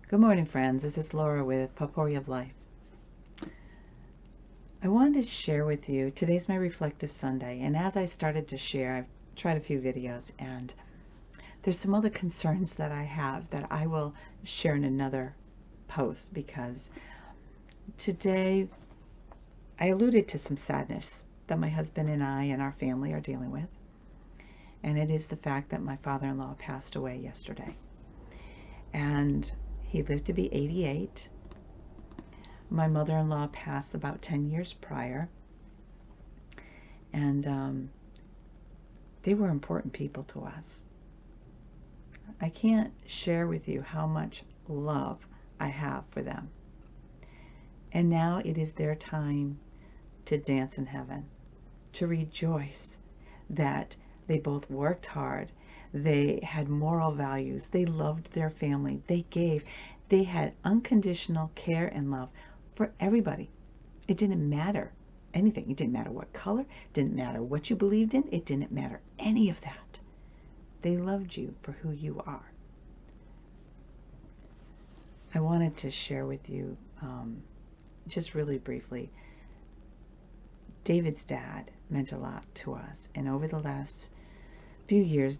Good morning, friends. This is Laura with Potpourri of Life. I wanted to share with you, today's my Reflective Sunday, and as I started to share, I've tried a few videos, and there's some other concerns that I have that I will share in another post, because today I alluded to some sadness that my husband and I and our family are dealing with, and it is the fact that my father-in-law passed away yesterday. And he lived to be 88. My mother-in-law passed about 10 years prior. And they were important people to us. I can't share with you how much love I have for them. And now it is their time to dance in heaven, to rejoice that they both worked hard. They had moral values. They loved their family. They gave. They had unconditional care and love for everybody. It didn't matter anything. It didn't matter what color. It didn't matter what you believed in. It didn't matter any of that. They loved you for who you are. I wanted to share with you, just really briefly, David's dad meant a lot to us. And over the last few years,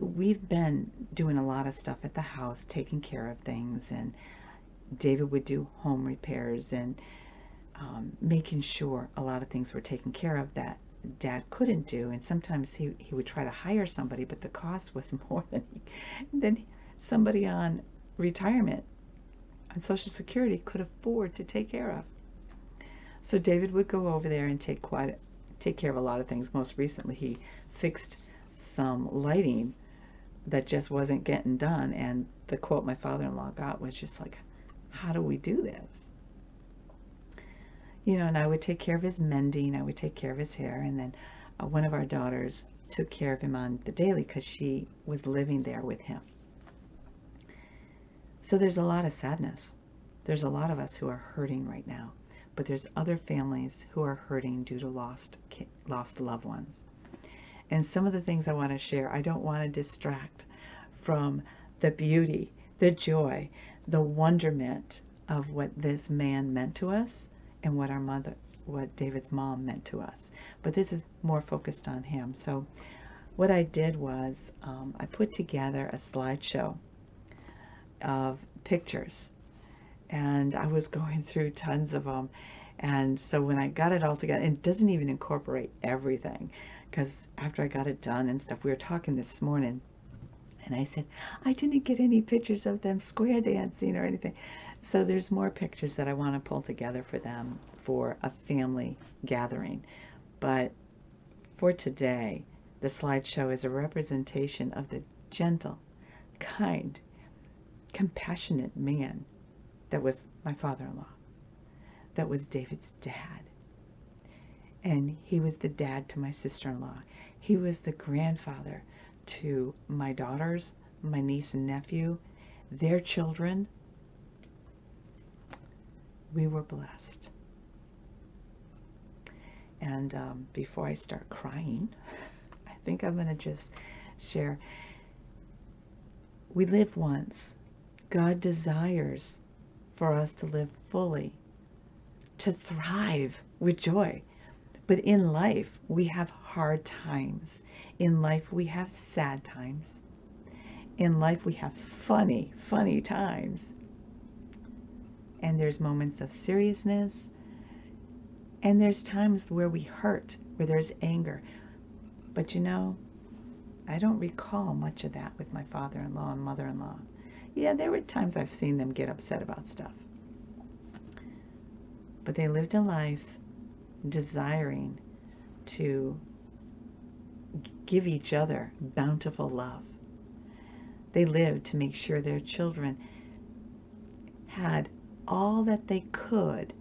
we've been doing a lot of stuff at the house, taking care of things, and David would do home repairs and making sure a lot of things were taken care of that Dad couldn't do. And sometimes he would try to hire somebody, but the cost was more than somebody on retirement, on Social Security, could afford to take care of. So David would go over there and take care of a lot of things. Most recently, he fixed some lighting that just wasn't getting done, and the quote my father-in-law got was just like, how do we do this? You know, and I would take care of his mending, I would take care of his hair, and then one of our daughters took care of him on the daily because she was living there with him. So there's a lot of sadness. There's a lot of us who are hurting right now, but there's other families who are hurting due to lost loved ones. And some of the things I want to share, I don't want to distract from the beauty, the joy, the wonderment of what this man meant to us and what David's mom meant to us. But this is more focused on him. So what I did was I put together a slideshow of pictures, and I was going through tons of them. And so when I got it all together, it doesn't even incorporate everything, because after I got it done and stuff, we were talking this morning, and I said, I didn't get any pictures of them square dancing or anything. So there's more pictures that I want to pull together for them for a family gathering. But for today, the slideshow is a representation of the gentle, kind, compassionate man that was my father-in-law, that was David's dad. And he was the dad to my sister-in-law. He was the grandfather to my daughters, my niece and nephew, their children. We were blessed. And before I start crying, I think I'm going to just share. We live once. God desires for us to live fully, to thrive with joy. But in life, we have hard times. In life, we have sad times. In life, we have funny times. And there's moments of seriousness. And there's times where we hurt, where there's anger. But you know, I don't recall much of that with my father-in-law and mother-in-law. Yeah, there were times I've seen them get upset about stuff. But they lived a life desiring to give each other bountiful love. They lived to make sure their children had all that they could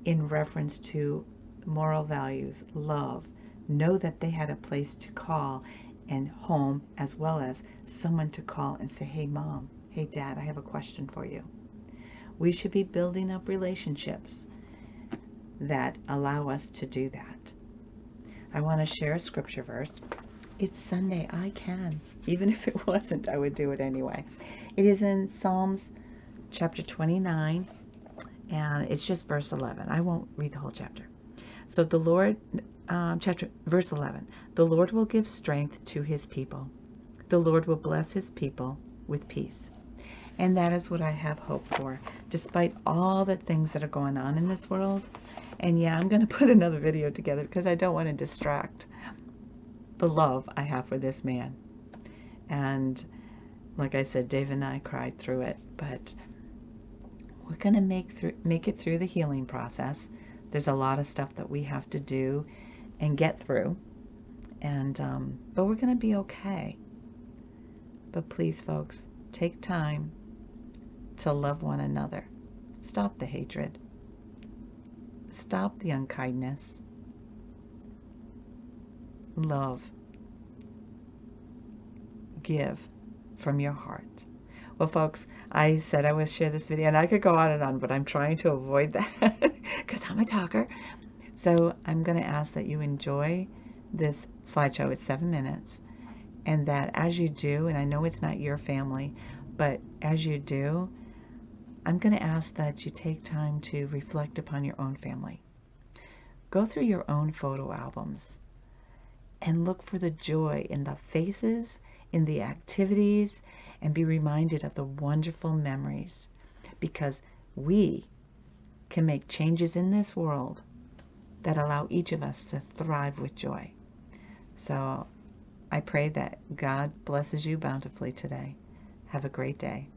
in reference to moral values, love, know that they had a place to call and home, as well as someone to call and say, hey mom, hey dad, I have a question for you. We should be building up relationships that allow us to do that. I want to share a scripture verse. It's Sunday, I can. Even if it wasn't, I would do it anyway. It is in Psalms chapter 29, and it's just verse 11. I won't read the whole chapter. So the Lord, verse 11, the Lord will give strength to his people. The Lord will bless his people with peace. And that is what I have hope for, despite all the things that are going on in this world. And yeah, I'm going to put another video together because I don't want to distract the love I have for this man. And like I said, Dave and I cried through it, but we're going to make it through the healing process. There's a lot of stuff that we have to do and get through, and but we're going to be okay. But please, folks, take time to love one another. Stop the hatred. Stop the unkindness. Love. Give from your heart. Well, folks, I said I would share this video, and I could go on, but I'm trying to avoid that because I'm a talker. So I'm going to ask that you enjoy this slideshow. It's 7 minutes. And that as you do, and I know it's not your family, but as you do, I'm going to ask that you take time to reflect upon your own family. Go through your own photo albums and look for the joy in the faces, in the activities, and be reminded of the wonderful memories, because we can make changes in this world that allow each of us to thrive with joy. So I pray that God blesses you bountifully today. Have a great day.